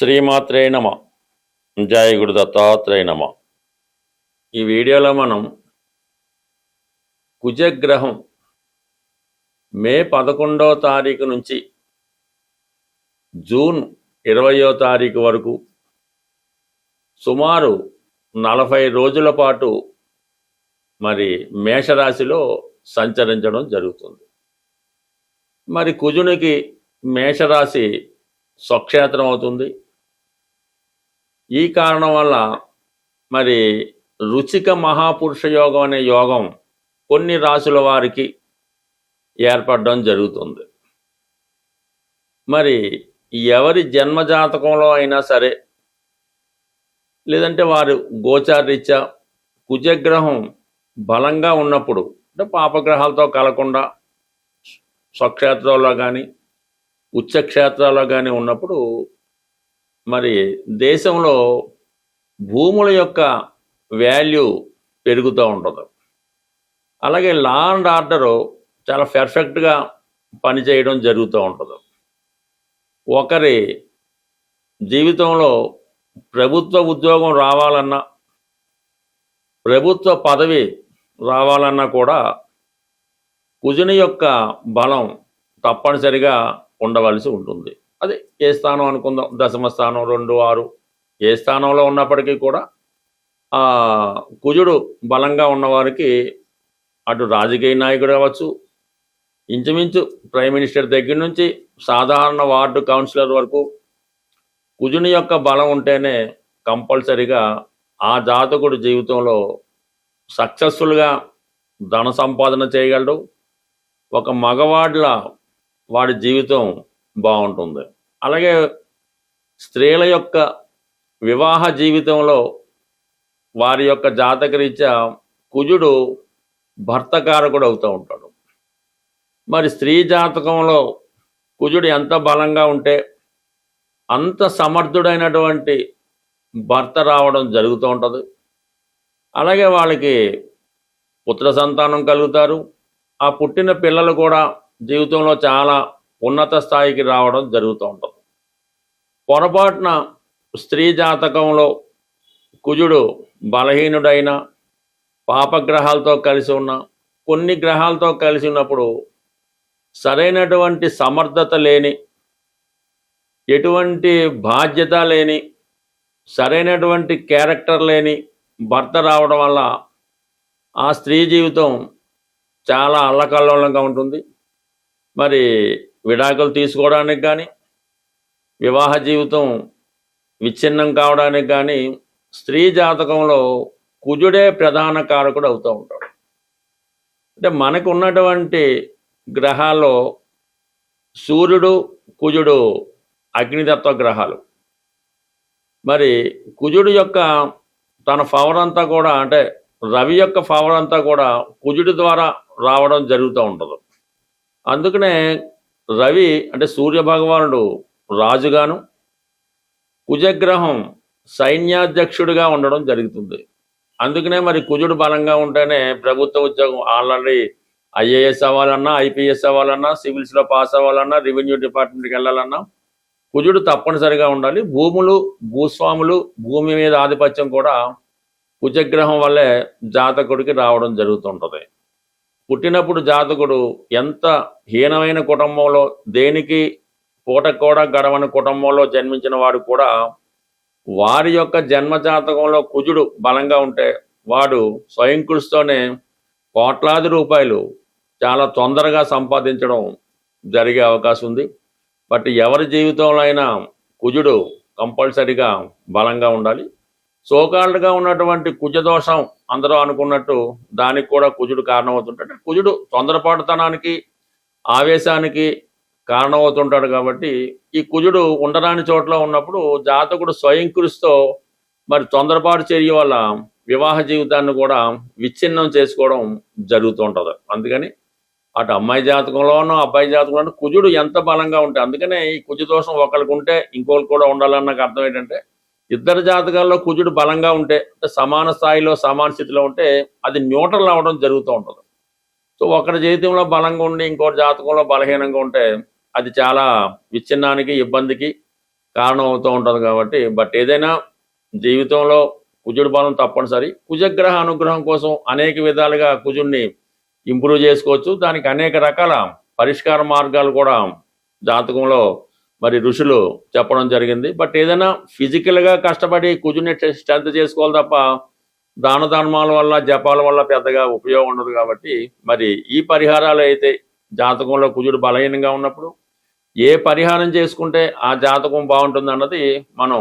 శ్రీమాత్రే నమ. జయ గురు దత్తాత్రేయ నమ. ఈ వీడియోలో మనం కుజగ్రహం మే 11వ తారీఖు నుంచి జూన్ 20వ తారీఖు వరకు సుమారు 40 రోజుల పాటు మరి మేషరాశిలో సంచరించడం జరుగుతుంది. మరి కుజునికి మేషరాశి స్వక్షేత్రం అవుతుంది. ఈ కారణం వల్ల మరి రుచిక మహాపురుష యోగం అనే యోగం కొన్ని రాశుల వారికి ఏర్పడడం జరుగుతుంది. మరి ఎవరి జన్మజాతకంలో అయినా సరే, లేదంటే వారు గోచారరీత్యా కుజగ్రహం బలంగా ఉన్నప్పుడు, అంటే పాపగ్రహాలతో కలకుండా స్వక్షేత్రంలో కానీ ఉచ్చక్షేత్రాల్లో కానీ ఉన్నప్పుడు మరి దేశంలో భూముల యొక్క వాల్యూ పెరుగుతూ ఉంటుంది. అలాగే లా అండ్ ఆర్డరు చాలా పర్ఫెక్ట్గా పనిచేయడం జరుగుతూ ఉంటుంది. ఒకరి జీవితంలో ప్రభుత్వ ఉద్యోగం రావాలన్నా, ప్రభుత్వ పదవి రావాలన్నా కూడా కుజుని యొక్క బలం తప్పనిసరిగా ఉండవలసి ఉంటుంది. అది ఏ స్థానం అనుకుందాం, దశమ స్థానం, 2, 6 ఏ స్థానంలో ఉన్నప్పటికీ కూడా ఆ కుజుడు బలంగా ఉన్నవారికి అటు రాజకీయ నాయకుడు అవ్వచ్చు, ఇంచుమించు ప్రైమ్ మినిస్టర్ దగ్గర నుంచి సాధారణ వార్డు కౌన్సిలర్ వరకు కుజుని యొక్క బలం ఉంటేనే కంపల్సరిగా ఆ జాతకుడు జీవితంలో సక్సెస్ఫుల్గా ధన సంపాదన చేయగలడు. ఒక మగవాడ్ల వాడి జీవితం బాగుంటుంది. అలాగే స్త్రీల యొక్క వివాహ జీవితంలో వారి యొక్క జాతకరీత్యా కుజుడు భర్తకారకుడు అవుతూ ఉంటాడు. మరి స్త్రీ జాతకంలో కుజుడు ఎంత బలంగా ఉంటే అంత సమర్థుడైనటువంటి భర్త రావడం జరుగుతూ ఉంటుంది. అలాగే వాళ్ళకి పుత్ర సంతానం కలుగుతారు. ఆ పుట్టిన పిల్లలు కూడా జీవితంలో చాలా ఉన్నత స్థాయికి రావడం జరుగుతూ ఉంటుంది. పొరపాటున స్త్రీ జాతకంలో కుజుడు బలహీనుడైన, పాపగ్రహాలతో కలిసి ఉన్న, కొన్ని గ్రహాలతో కలిసి ఉన్నప్పుడు సరైనటువంటి సమర్థత లేని, ఎటువంటి బాధ్యత లేని, సరైనటువంటి క్యారెక్టర్ లేని భర్త రావడం వల్ల ఆ స్త్రీ జీవితం చాలా అల్లకల్లోలంగా ఉంటుంది. మరి విడాకులు తీసుకోవడానికి కానీ, వివాహ జీవితం విచ్ఛిన్నం కావడానికి కానీ స్త్రీ జాతకంలో కుజుడే ప్రధాన కారకుడు అవుతూ ఉంటాడు. అంటే మనకు ఉన్నటువంటి గ్రహాల్లో సూర్యుడు, కుజుడు అగ్నితత్వ గ్రహాలు. మరి కుజుడు యొక్క తన పవర్ అంతా కూడా, అంటే రవి యొక్క పవర్ అంతా కూడా కుజుడి ద్వారా రావడం జరుగుతూ ఉంటుంది. అందుకనే రవి అంటే సూర్య భగవానుడు రాజుగాను, కుజగ్రహం సైన్యాధ్యక్షుడిగా ఉండడం జరుగుతుంది. అందుకనే మరి కుజుడు బలంగా ఉంటేనే ప్రభుత్వ ఉద్యోగం ఆల్రెడీ ఐఏఎస్ అవ్వాలన్నా, ఐపీఎస్ అవ్వాలన్నా, సివిల్స్లో పాస్ అవ్వాలన్నా, రెవెన్యూ డిపార్ట్మెంట్కి వెళ్ళాలన్నా కుజుడు తప్పనిసరిగా ఉండాలి. భూములు, భూస్వాములు, భూమి మీద ఆధిపత్యం కూడా కుజగ్రహం వల్లే జాతకుడికి రావడం జరుగుతుంటుంది. పుట్టినప్పుడు జాతకుడు ఎంత హీనమైన కుటుంబంలో, దేనికి పూట కూడా గడవని కుటుంబంలో జన్మించిన వాడు కూడా వారి యొక్క జన్మ జాతకంలో కుజుడు బలంగా ఉంటే వాడు స్వయం కృషితోనే కోట్లాది రూపాయలు చాలా తొందరగా సంపాదించడం జరిగే అవకాశం ఉంది. బట్ ఎవరి జీవితంలో అయినా కుజుడు కంపల్సరిగా బలంగా ఉండాలి. సోకాళ్ళుగా ఉన్నటువంటి కుజదోషం అందరూ అనుకున్నట్టు దానికి కూడా కుజుడు కారణమవుతుంటాడు. కుజుడు తొందరపాటుతనానికి, ఆవేశానికి కారణమవుతుంటాడు. కాబట్టి ఈ కుజుడు ఉండరాని చోట్ల ఉన్నప్పుడు జాతకుడు స్వయం కృషితో మరి తొందరపాటు చర్య వల్ల వివాహ జీవితాన్ని కూడా విచ్ఛిన్నం చేసుకోవడం జరుగుతూ ఉంటుంది. అందుకని అటు అమ్మాయి జాతకంలోనూ అబ్బాయి జాతకంలోనూ కుజుడు ఎంత బలంగా ఉంటే, అందుకనే ఈ కుజదోషం ఒకరికి ఉంటే ఇంకొకరికి కూడా ఉండాలన్న అర్థం ఏంటంటే, ఇద్దరు జాతకాల్లో కుజుడు బలంగా ఉంటే, సమాన స్థాయిలో సమాన స్థితిలో ఉంటే అది న్యూట్రల్ అవ్వడం జరుగుతూ ఉంటుంది. సో ఒకరి జీవితంలో బలంగా ఉండి ఇంకోటి జాతకంలో బలహీనంగా ఉంటే అది చాలా విచ్ఛిన్నానికి, ఇబ్బందికి, కారణం అవుతూ ఉంటుంది కాబట్టి బట్ ఏదైనా జీవితంలో కుజుడు బలం తప్పనిసరి. కుజగ్రహ అనుగ్రహం కోసం అనేక విధాలుగా కుజుడిని ఇంప్రూవ్ చేసుకోవచ్చు. దానికి అనేక రకాల పరిష్కార మార్గాలు కూడా జాతకంలో మరి ఋషులు చెప్పడం జరిగింది. బట్ ఏదైనా ఫిజికల్గా కష్టపడి కుజుడిని స్ట్రెంత్ చేసుకోవాలి తప్ప దాన ధర్మాల వల్ల జపాల వల్ల పెద్దగా ఉపయోగం ఉండదు. కాబట్టి మరి ఈ పరిహారాలు అయితే జాతకంలో కుజుడు బలహీనంగా ఉన్నప్పుడు ఏ పరిహారం చేసుకుంటే ఆ జాతకం బాగుంటుంది అన్నది మనం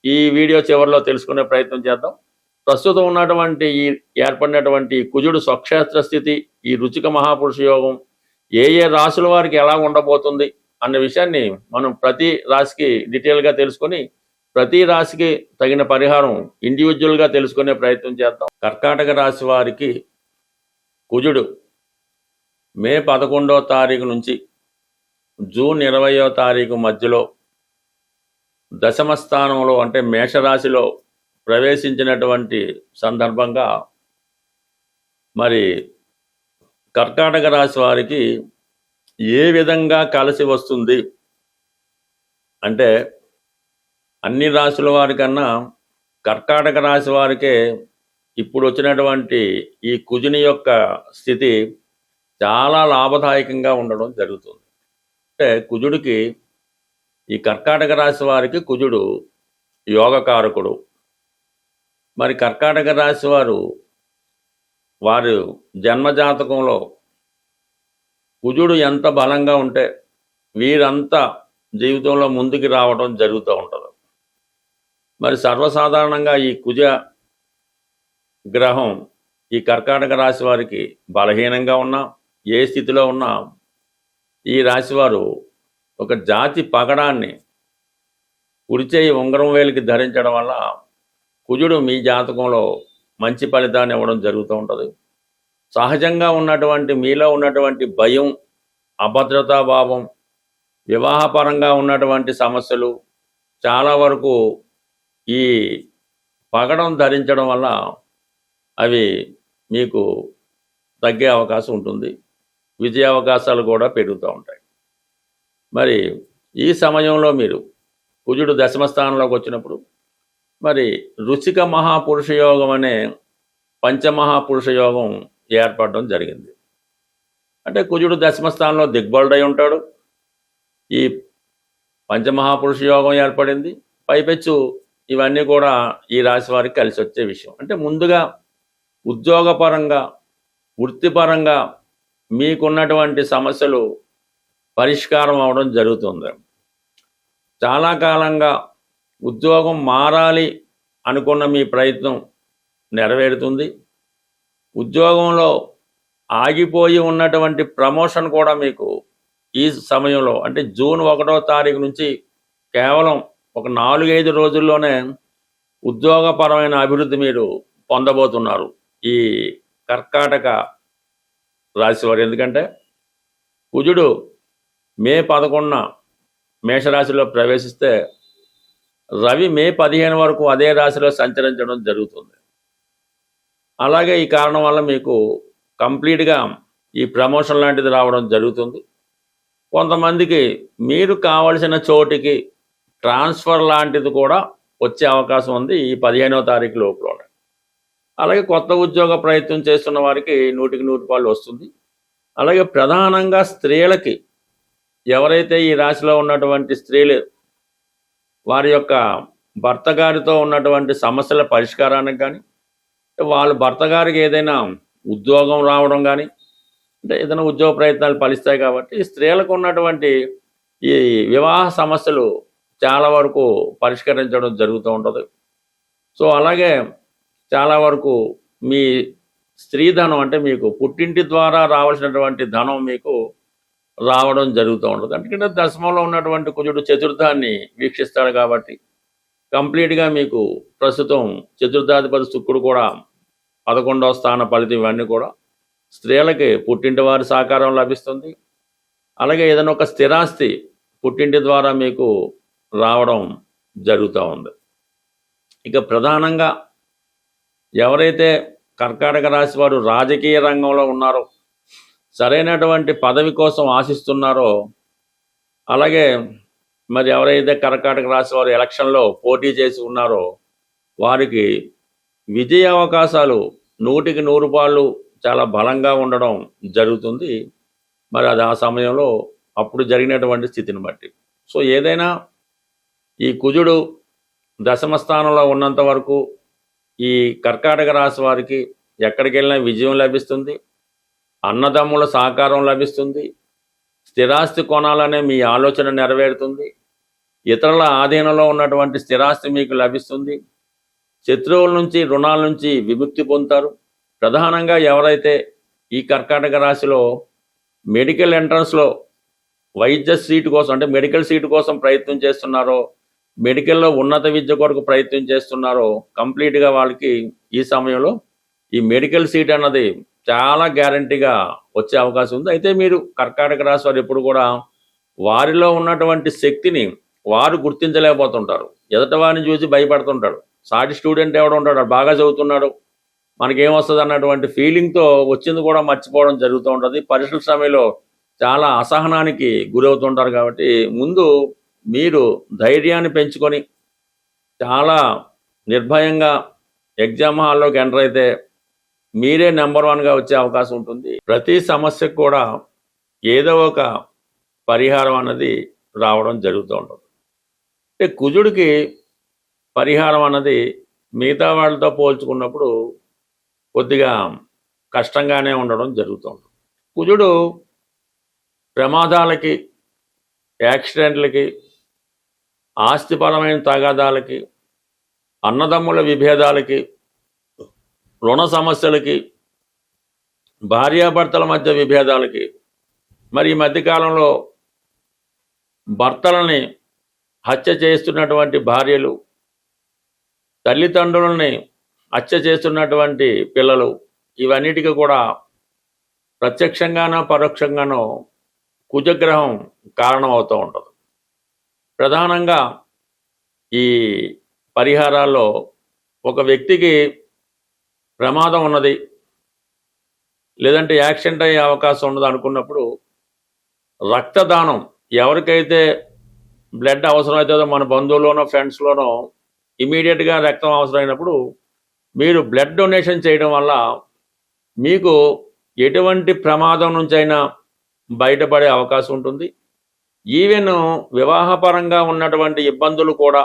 ఈ వీడియో చివరిలో తెలుసుకునే ప్రయత్నం చేద్దాం. ప్రస్తుతం ఉన్నటువంటి ఈ ఏర్పడినటువంటి కుజుడు స్వక్షేత్ర స్థితి, ఈ రుచిక మహాపురుష యోగం ఏ ఏ రాశుల వారికి ఎలా ఉండబోతుంది అన్న విషయాన్ని మనం ప్రతి రాశికి డీటెయిల్గా తెలుసుకొని ప్రతి రాశికి తగిన పరిహారం ఇండివిజువల్గా తెలుసుకునే ప్రయత్నం చేద్దాం. కర్కాటక రాశి వారికి కుజుడు మే 11వ తారీఖు నుంచి జూన్ 20వ తారీఖు మధ్యలో దశమ స్థానంలో అంటే మేషరాశిలో ప్రవేశించినటువంటి సందర్భంగా మరి కర్కాటక రాశి వారికి ఏ విధంగా కలిసి వస్తుంది అంటే అన్ని రాశుల వారికన్నా కర్కాటక రాశి వారికే ఇప్పుడు వచ్చినటువంటి ఈ కుజుని యొక్క స్థితి చాలా లాభదాయకంగా ఉండడం జరుగుతుంది. అంటే కుజుడికి ఈ కర్కాటక రాశి వారికి కుజుడు యోగకారకుడు. మరి కర్కాటక రాశి వారు జన్మజాతకంలో కుజుడు ఎంత బలంగా ఉంటే వీరంతా జీవితంలో ముందుకు రావడం జరుగుతూ ఉంటుంది. మరి సర్వసాధారణంగా ఈ కుజ గ్రహం ఈ కర్కాటక రాశి వారికి బలహీనంగా ఉన్నా ఏ స్థితిలో ఉన్నా ఈ రాశివారు ఒక జాతి పగడాన్ని కుడిచేయి ఉంగరం వేలికి ధరించడం వల్ల కుజుడు మీ జాతకంలో మంచి ఫలితాన్ని ఇవ్వడం జరుగుతూ ఉంటుంది. సహజంగా ఉన్నటువంటి మీలో ఉన్నటువంటి భయం, అభద్రతాభావం, వివాహపరంగా ఉన్నటువంటి సమస్యలు చాలా వరకు ఈ పగడం ధరించడం వల్ల అవి మీకు తగ్గే అవకాశం ఉంటుంది. విజయ అవకాశాలు కూడా పెరుగుతూ ఉంటాయి. మరి ఈ సమయంలో మీరు కుజుడు దశమ స్థానంలోకి వచ్చినప్పుడు మరి రుచిక మహాపురుష యోగం అనే పంచమహాపురుష యోగం ఏర్పడడం జరిగింది. అంటే కుజుడు దశమ స్థానంలో దిగ్బలుడై ఉంటాడు. ఈ పంచమహాపురుష యోగం ఏర్పడింది. పైపెచ్చు ఇవన్నీ కూడా ఈ రాశి వారికి కలిసి వచ్చే విషయం. అంటే ముందుగా ఉద్యోగపరంగా, వృత్తిపరంగా మీకున్నటువంటి సమస్యలు పరిష్కారం అవడం జరుగుతుంది. చాలా కాలంగా ఉద్యోగం మారాలి అనుకున్న మీ ప్రయత్నం నెరవేరుతుంది. ఉద్యోగంలో ఆగిపోయి ఉన్నటువంటి ప్రమోషన్ కూడా మీకు ఈ సమయంలో అంటే జూన్ 1వ తారీఖు నుంచి కేవలం ఒక 4-5 రోజుల్లోనే ఉద్యోగపరమైన అభివృద్ధి మీరు పొందబోతున్నారు ఈ కర్కాటక రాశి వారు. ఎందుకంటే కుజుడు మే 11న మేషరాశిలో ప్రవేశిస్తే రవి మే 15 వరకు అదే రాశిలో సంచరించడం జరుగుతుంది. అలాగే ఈ కారణం వల్ల మీకు కంప్లీట్గా ఈ ప్రమోషన్ లాంటిది రావడం జరుగుతుంది. కొంతమందికి మీరు కావలసిన చోటికి ట్రాన్స్ఫర్ లాంటిది కూడా వచ్చే అవకాశం ఉంది ఈ 15వ తారీఖు లోపలనే. అలాగే కొత్త ఉద్యోగ ప్రయత్నం చేస్తున్న వారికి 100కి 100 వస్తుంది. అలాగే ప్రధానంగా స్త్రీలకి ఎవరైతే ఈ రాశిలో ఉన్నటువంటి స్త్రీలు వారి యొక్క భర్త గారితో ఉన్నటువంటి సమస్యల పరిష్కారానికి కానీ, వాళ్ళ భర్త గారికి ఏదైనా ఉద్యోగం రావడం కానీ, అంటే ఏదైనా ఉద్యోగ ప్రయత్నాలు ఫలిస్తాయి. కాబట్టి స్త్రీలకు ఉన్నటువంటి ఈ వివాహ సమస్యలు చాలా వరకు పరిష్కరించడం జరుగుతూ ఉంటుంది. సో అలాగే చాలా వరకు మీ స్త్రీధనం అంటే మీకు పుట్టింటి ద్వారా రావాల్సినటువంటి ధనం మీకు రావడం జరుగుతూ ఉంటుంది. ఎందుకంటే దశమంలో ఉన్నటువంటి కుజుడు చతుర్థాన్ని వీక్షిస్తాడు కాబట్టి కంప్లీట్గా మీకు ప్రస్తుతం చతుర్థాధిపతి శుక్రుడు కూడా 11వ స్థాన ఫలితం ఇవన్నీ కూడా స్త్రీలకి పుట్టింటి వారి సహకారం లభిస్తుంది. అలాగే ఏదైనా ఒక స్థిరాస్తి పుట్టింటి ద్వారా మీకు రావడం జరుగుతూ ఉంది. ఇక ప్రధానంగా ఎవరైతే కర్కాటక రాశి వారు రాజకీయ రంగంలో ఉన్నారో, సరైనటువంటి పదవి కోసం ఆశిస్తున్నారో, అలాగే మరి ఎవరైతే కర్కాటక రాశి వారు ఎలక్షన్లో పోటీ చేసి ఉన్నారో వారికి విజయ అవకాశాలు 100% చాలా బలంగా ఉండడం జరుగుతుంది. మరి అది ఆ సమయంలో అప్పుడు జరిగినటువంటి స్థితిని బట్టి. సో ఏదైనా ఈ కుజుడు దశమ స్థానంలో ఉన్నంత వరకు ఈ కర్కాటక రాశి వారికి ఎక్కడికి వెళ్ళినా విజయం లభిస్తుంది, అన్నదమ్ముల సహకారం లభిస్తుంది, స్థిరాస్తి కొనాలనే మీ ఆలోచన నెరవేరుతుంది, ఇతరుల ఆధీనంలో ఉన్నటువంటి స్థిరాస్తి మీకు లభిస్తుంది, శత్రువుల నుంచి రుణాల నుంచి విముక్తి పొందుతారు. ప్రధానంగా ఎవరైతే ఈ కర్కాటక రాశిలో మెడికల్ ఎంట్రన్స్లో వైద్య సీటు కోసం అంటే మెడికల్ సీటు కోసం ప్రయత్నం చేస్తున్నారో, మెడికల్లో ఉన్నత విద్య కొరకు ప్రయత్నం చేస్తున్నారో కంప్లీట్గా వాళ్ళకి ఈ సమయంలో ఈ మెడికల్ సీట్ అన్నది చాలా గ్యారంటీగా వచ్చే అవకాశం ఉంది. అయితే మీరు కర్కాటక రాశి వారు ఎప్పుడు కూడా వారిలో ఉన్నటువంటి శక్తిని వారు గుర్తించలేకపోతుంటారు. ఎదుట వారిని చూసి భయపడుతుంటాడు. సాటి స్టూడెంట్ ఎవడు ఉంటాడు, బాగా చదువుతున్నాడు, మనకేమొస్తుంది అన్నటువంటి ఫీలింగ్తో వచ్చింది కూడా మర్చిపోవడం జరుగుతూ ఉంటుంది. పరీక్షల సమయంలో చాలా అసహనానికి గురవుతుంటారు. కాబట్టి ముందు మీరు ధైర్యాన్ని పెంచుకొని చాలా నిర్భయంగా ఎగ్జామ్ హాల్లోకి ఎంటర్ అయితే మీరే నెంబర్ 1గా వచ్చే అవకాశం ఉంటుంది. ప్రతి సమస్యకు కూడా ఏదో ఒక పరిహారం అన్నది రావడం జరుగుతూ ఉంటుంది. అంటే కుజుడికి పరిహారం అన్నది మిగతా వాళ్ళతో పోల్చుకున్నప్పుడు కొద్దిగా కష్టంగానే ఉండడం జరుగుతూ ఉంటుంది. కుజుడు ప్రమాదాలకి, యాక్సిడెంట్లకి, ఆస్తిపరమైన తగాదాలకి, అన్నదమ్ముల విభేదాలకి, రుణ సమస్యలకి, భార్యాభర్తల మధ్య విభేదాలకి, మరి ఈ మధ్యకాలంలో భర్తలని హత్య చేస్తున్నటువంటి భార్యలు, తల్లిదండ్రులని హత్య చేస్తున్నటువంటి పిల్లలు, ఇవన్నిటికీ కూడా ప్రత్యక్షంగానో పరోక్షంగానో కుజగ్రహం కారణం అవుతూ ఉంటుంది. ప్రధానంగా ఈ పరిహారాల్లో ఒక వ్యక్తికి ప్రమాదం ఉన్నది, లేదంటే యాక్సిడెంట్ అయ్యే అవకాశం ఉన్నది అనుకున్నప్పుడు రక్తదానం, ఎవరికైతే బ్లడ్ అవసరం అవుతుందో మన బంధువుల్లోనో ఫ్రెండ్స్లోనో ఇమీడియట్గా రక్తం అవసరమైనప్పుడు మీరు బ్లడ్ డొనేషన్ చేయడం వల్ల మీకు ఎటువంటి ప్రమాదం నుంచైనా బయటపడే అవకాశం ఉంటుంది. ఈవెన్ వివాహపరంగా ఉన్నటువంటి ఇబ్బందులు కూడా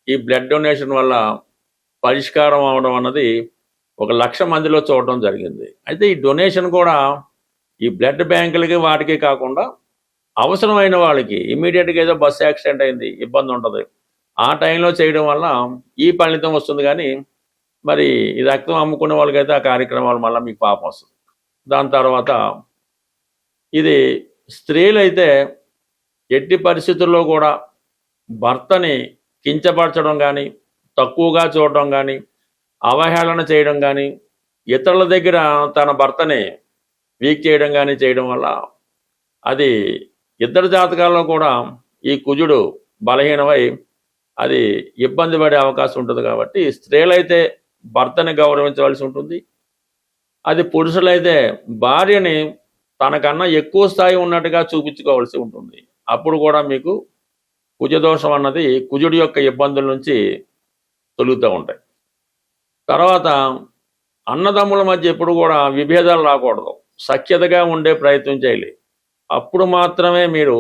ఈ బ్లడ్ డొనేషన్ వల్ల పరిష్కారం అవడం అన్నది 1,00,000 మందిలో చూడటం జరిగింది. అయితే ఈ డొనేషన్ కూడా ఈ బ్లడ్ బ్యాంకులకి వాటికి కాకుండా అవసరమైన వాళ్ళకి ఇమీడియట్గా ఏదో బస్సు యాక్సిడెంట్ అయింది, ఇబ్బంది ఉంటుంది, ఆ టైంలో చేయడం వల్ల ఈ ఫలితం వస్తుంది. కానీ మరి ఈ రక్తం అమ్ముకునే వాళ్ళకైతే ఆ కార్యక్రమాలు మళ్ళీ మీకు పాపం వస్తుంది. దాని తర్వాత ఇది స్త్రీలైతే ఎట్టి పరిస్థితుల్లో కూడా భర్తని కించపరచడం కానీ, తక్కువగా చూడడం కానీ, అవహేళన చేయడం కానీ, ఇతరుల దగ్గర తన భర్తని వీక్ చేయడం కానీ చేయడం వల్ల అది ఇద్దరు జాతకాల్లో కూడా ఈ కుజుడు బలహీనమై అది ఇబ్బంది పడే అవకాశం ఉంటుంది. కాబట్టి స్త్రీలైతే భర్తని గౌరవించవలసి ఉంటుంది. అది పురుషులైతే భార్యని తనకన్నా ఎక్కువ స్థాయి ఉన్నట్టుగా చూపించుకోవాల్సి ఉంటుంది. అప్పుడు కూడా మీకు కుజదోషం అన్నది కుజుడి యొక్క ఇబ్బందుల నుంచి తొలుగుతూ ఉంటాయి. తర్వాత అన్నదమ్ముల మధ్య ఎప్పుడు కూడా విభేదాలు రాకూడదు, సఖ్యతగా ఉండే ప్రయత్నం చేయాలి. అప్పుడు మాత్రమే మీరు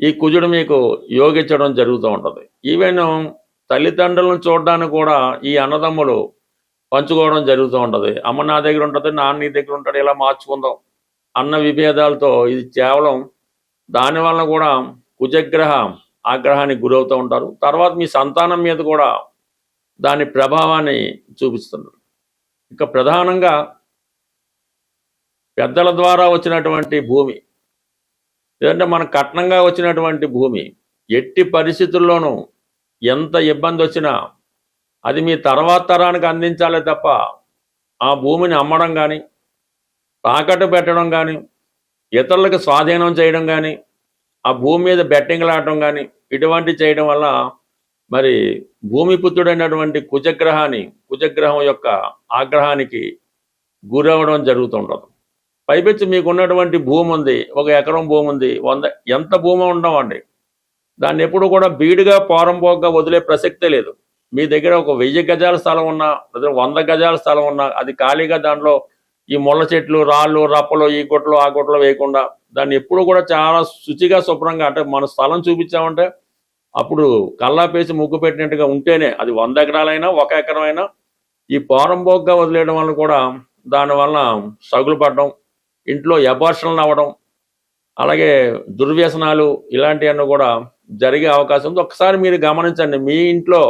ఈ కుజుడు మీకు యోగించడం జరుగుతూ ఉంటుంది. ఈవెన్ తల్లిదండ్రులను చూడడానికి కూడా ఈ అన్నదమ్ములు పంచుకోవడం జరుగుతూ ఉంటుంది. అమ్మ నా దగ్గర ఉంటుంది, నాన్న నీ దగ్గర ఉంటాడు, ఇలా మార్చుకుందాం అన్న విభేదాలతో ఇది కేవలం దానివల్ల కూడా కుజగ్రహ ఆగ్రహానికి గురవుతూ ఉంటారు. తర్వాత మీ సంతానం మీద కూడా దాని ప్రభావాన్ని చూపిస్తున్నారు. ఇక ప్రధానంగా పెద్దల ద్వారా వచ్చినటువంటి భూమి, లేదంటే మన కట్నంగా వచ్చినటువంటి భూమి ఎట్టి పరిస్థితుల్లోనూ ఎంత ఇబ్బంది వచ్చినా అది మీ తర్వాత తరానికి అందించాలే తప్ప ఆ భూమిని అమ్మడం కానీ, తాకట్టు పెట్టడం కానీ, ఇతరులకు స్వాధీనం చేయడం కానీ, ఆ భూమి మీద బెట్టింగ్లు ఆడటం కానీ ఇటువంటి చేయడం వల్ల మరి భూమిపుత్రుడైనటువంటి కుజగ్రహం యొక్క ఆగ్రహానికి గురవడం జరుగుతుంటుంది. పైపెచ్చి మీకున్నటువంటి భూమి ఉంది, 1 ఎకరం భూమి ఉంది, 100 ఎంత భూమి ఉండవండి, దాన్ని ఎప్పుడు కూడా బీడుగా పోరంపోగ్గా వదిలే ప్రసక్తే లేదు. మీ దగ్గర ఒక 1000 గజాల స్థలం ఉన్నా, లేదా 100 గజాల స్థలం ఉన్నా, అది ఖాళీగా దాంట్లో ఈ ముళ్ళ చెట్లు, రాళ్ళు, రప్పలు, ఈ గుట్టలు ఆ గుట్టలు వేయకుండా దాన్ని ఎప్పుడు కూడా చాలా శుచిగా, శుభ్రంగా, అంటే మన స్థలం చూపించామంటే అప్పుడు కల్లాపేసి ముగ్గు పెట్టినట్టుగా ఉంటేనే, అది 100 ఎకరాలైనా 1 ఎకరం అయినా, ఈ పోరంపోగ్గా వదిలేయడం వల్ల కూడా దానివల్ల సగులు పడడం, ఇంట్లో అబార్షన్లు అవ్వడం, అలాగే దుర్వ్యసనాలు ఇలాంటివన్నీ కూడా జరిగే అవకాశం ఉంది. ఒకసారి మీరు గమనించండి, మీ ఇంట్లో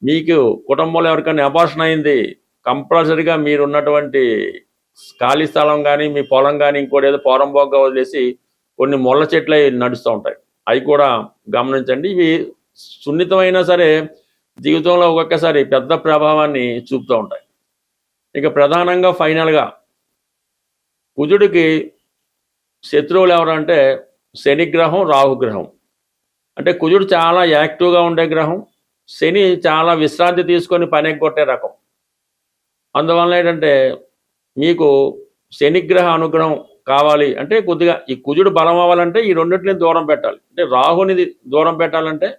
మీకు కుటుంబంలో ఎవరికైనా అబార్షన్ అయింది, కంపల్సరిగా మీరు ఉన్నటువంటి ఖాళీ స్థలం కానీ, మీ పొలం కానీ, ఇంకోటి ఏదో పోరంపోగ్గా వదిలేసి కొన్ని ముళ్ళ చెట్లు అవి నడుస్తూ ఉంటాయి. అవి కూడా గమనించండి. ఇవి సున్నితమైనా సరే జీవితంలో ఒక్కొక్కసారి పెద్ద ప్రభావాన్ని చూపుతూ ఉంటాయి. ఇక ప్రధానంగా ఫైనల్గా కుజుడికి శత్రువులు ఎవరంటే శనిగ్రహం, రాహుగ్రహం. అంటే కుజుడు చాలా యాక్టివ్గా ఉండే గ్రహం, శని చాలా విశ్రాంతి తీసుకొని పని ఎగ్గొట్టే రకం. అందువల్ల ఏంటంటే మీకు శనిగ్రహ అనుగ్రహం కావాలి అంటే కొద్దిగా ఈ కుజుడు బలం అవ్వాలంటే ఈ రెండింటిని దూరం పెట్టాలి. అంటే రాహుని దూరం పెట్టాలంటే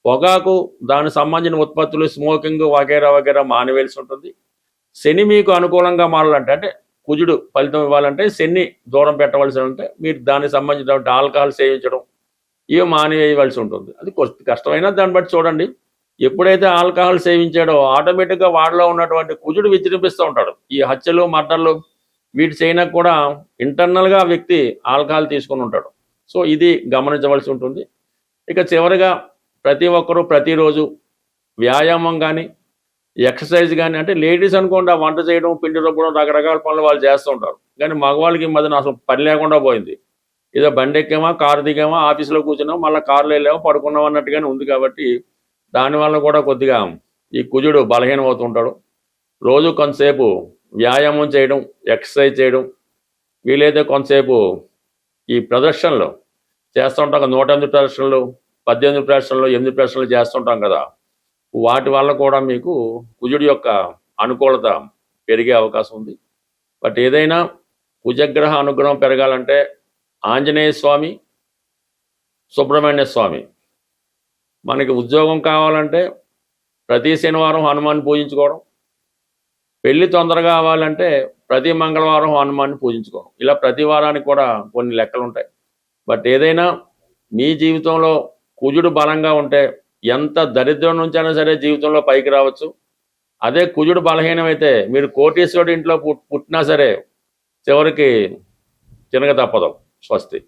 పొగాకు, దానికి సంబంధించిన ఉత్పత్తులు, స్మోకింగ్ వగేరా వగేరా మానివేయాల్సి ఉంటుంది. శని మీకు అనుకూలంగా మారాలంటే, అంటే కుజుడు ఫలితం ఇవ్వాలంటే శని దూరం పెట్టవలసి ఉంటే మీరు దానికి సంబంధించిన ఆల్కహాల్ సేవించడం ఇవి మానివేయవలసి ఉంటుంది. అది కష్టమైనా దాన్ని బట్టి చూడండి. ఎప్పుడైతే ఆల్కహాల్ సేవించాడో ఆటోమేటిక్గా వాడిలో ఉన్నటువంటి కుజుడు విజృంభిస్తూ ఉంటాడు. ఈ హత్యలు, మర్డర్లు వీటి చేయనా కూడా ఇంటర్నల్గా వ్యక్తి ఆల్కహాల్ తీసుకుని ఉంటాడు. సో ఇది గమనించవలసి ఉంటుంది. ఇక చివరిగా ప్రతి ఒక్కరూ ప్రతిరోజు వ్యాయామం కానీ, ఎక్సర్సైజ్ కానీ, అంటే లేడీస్ అనుకోండి ఆ వంట చేయడం, పిండి రుబ్బడం, రకరకాల పనులు వాళ్ళు చేస్తూ ఉంటారు. కానీ మగవాళ్ళకి ఈ మధ్యన అసలు పని లేకుండా పోయింది. ఏదో బండి ఎక్కామా, కారు దిగామా, ఆఫీసులో కూర్చున్నామా, మళ్ళీ కారులో వెళ్ళామా, పడుకున్నాం అన్నట్టుగానే ఉంది. కాబట్టి దానివల్ల కూడా కొద్దిగా ఈ కుజుడు బలహీనం అవుతుంటాడు. రోజు కొంతసేపు వ్యాయామం చేయడం, ఎక్సర్సైజ్ చేయడం, వీలైతే కొంతసేపు ఈ ప్రదర్శనలు చేస్తూ ఉంటాం కదా, 108 ప్రదర్శనలు, 18 ప్రదర్శనలు, 8 ప్రదర్శనలు చేస్తుంటాం కదా, వాటి వల్ల కూడా మీకు కుజుడి యొక్క అనుకూలత పెరిగే అవకాశం ఉంది. బట్ ఏదైనా కుజగ్రహ అనుగ్రహం పెరగాలంటే ఆంజనేయ స్వామి, సుబ్రహ్మణ్య స్వామి. మనకి ఉద్యోగం కావాలంటే ప్రతి శనివారం హనుమాన్ని పూజించుకోవడం, పెళ్లి తొందరగా అవ్వాలంటే ప్రతి మంగళవారం హనుమాన్ని పూజించుకోవడం. ఇలా ప్రతి వారానికి కూడా కొన్ని లెక్కలు ఉంటాయి. బట్ ఏదైనా మీ జీవితంలో కుజుడు బలంగా ఉంటే ఎంత దరిద్రం నుంచైనా సరే జీవితంలో పైకి రావచ్చు. అదే కుజుడు బలహీనమైతే మీరు కోటీశ్వరుడి ఇంట్లో పుట్టినా సరే చివరికి తినక తప్పదు. స్వస్తి.